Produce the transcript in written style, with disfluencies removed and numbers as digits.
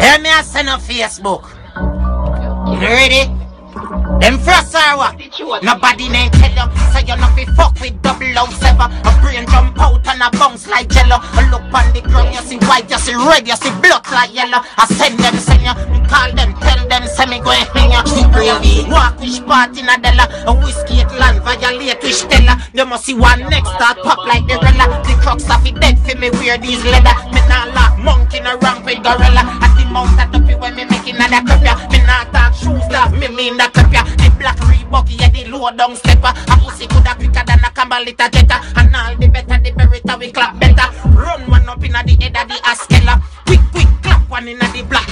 Hear me a send on Facebook. You ready? Them first are what? Nobody name tell you. So you not be fuck with 007. A brain jump out and a bounce like jello. I look on the ground, you see white, you see red, you see blood like yellow. I send you, you call them, tell them, send me go and hang you. Walk which part in a della. A whiskey at land, violate which teller. You must see one next start pop like the rella. The crooks have it dead for me wear these leather. Me not laugh monkey in a rank with gorilla. At the mouth that up when me making another cup ya. Me not talk shoes that me mean that cup ya. The black Reebok, yeah, the low down stepper. A pussy coulda quicker than a Cambalita jetta. And all the better, the berita we clap better. Run one up inna the head of the Askella. Quick, clap one inna the black